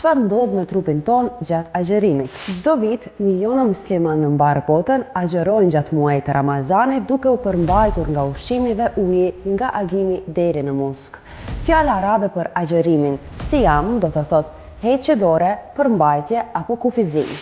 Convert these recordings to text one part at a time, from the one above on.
Çfarë ndodh me trupin ton gjatë agjerimit? Çdo vit, miliona muslimanë në mbarë botën agjerojnë gjatë muajit të Ramazanit duke u përmbajtur nga ushqimi dhe uji nga agimi deri në musk. Fjala arabe për agjerimin, siyam, do të thotë heqje dore, përmbajtje apo kufizim.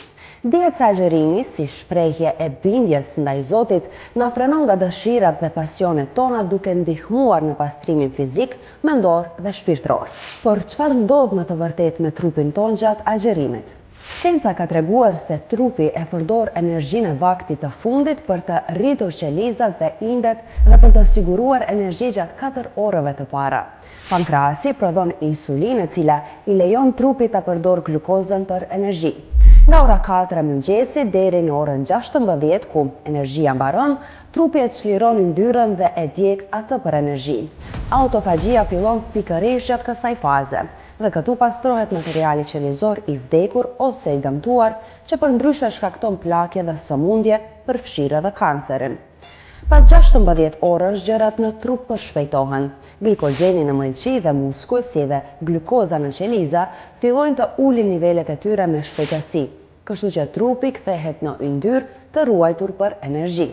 Dihet se agjerimi, si shprehje e bindjes ndaj Zotit, na frenon nga dëshirat dhe pasionet tona duke ndihmuar në pastrimin fizik, mendor dhe shpirtëror. Por çfarë ndodh në të vërtetë me trupin ton gjatë agjerimit? Shkenca ka treguar se trupi e përdor energjinë e vaktit të fundit për të rritur qelizat dhe indet dhe për të siguruar energji gjatë 4 orëve të para. Pankrasi prodhon insulinë e cila i lejon trupit të përdor glukozën për energji. Nga ora 4 e mëngjesi deri në orën 16, ku energjia mbaron, trupi e çliron yndyrën dhe e djeg atë për energji. Autofagjia fillon pikërisht gjatë kësaj faze dhe këtu pastrohet materiali qelizor i vdekur ose i dëmtuar, që përndryshe shkakton plagë dhe sëmundje, përfshirë edhe kancerin. Pas 16 orësh gjërat në trup përshpejtohen. Glikogeni në mëlçi dhe muskuj, si dhe glukoza në qeliza, fillojnë të ulin nivelet e tyre me shpejtësi, kështu që trupi kthehet në yndyrë të ruajtur për energji.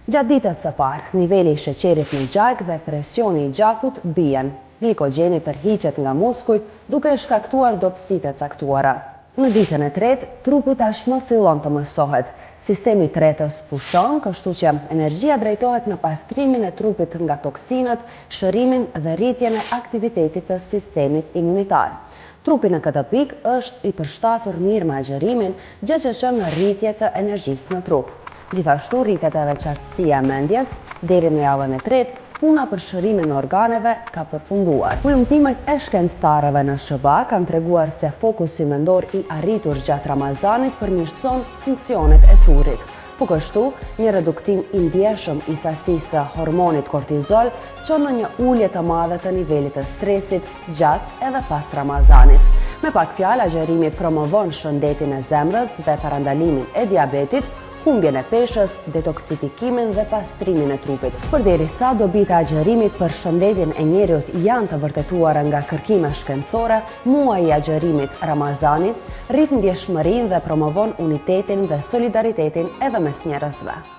Gjatë ditës së parë, niveli i sheqerit në gjak dhe presioni i gjakut bien. Glikogeni tërhiqet nga muskujt duke shkaktuar dobësitë e caktuara. Në ditën e tretë, trupi tashmë fillon të mësohet. Sistemi i tretës pushon, kështu që energjia drejtohet në pastrimin e trupit nga toksinat, shërimin dhe rritjen e aktivitetit të sistemit imunitar. Trupi në këtë pikë është i përshtatur mirë me agjerimin, gjë që çon në rritje të energjisë në trup. Gjithashtu rritet edhe qartësia e mendjes, deri në javën e tretë, puna për shërimin e organeve ka përfunduar. Hulumtimet e shkencëtarëve në SBA kanë treguar se fokusi mendor i arritur gjatë Ramazanit përmirëson funksionet e trurit. Po kështu, një reduktim i ndjeshëm i sasisë së hormonit kortizol çon në një ulje të madhe të nivelit të stresit gjatë edhe pas Ramazanit. Me pak fjalë, agjerimi promovon shëndetin e zemrës dhe parandalimin e diabetit, humbjen e peshës, detoksifikimin dhe pastrimin e trupit. Përderisa dobit e agjerimit për shëndetjen e njerëzit janë të vërtetuara nga kërkime shkencore, muaji i agjerimit Ramazani rrit ndjeshmërinë dhe promovon unitetin dhe solidaritetin edhe mes njerëzve.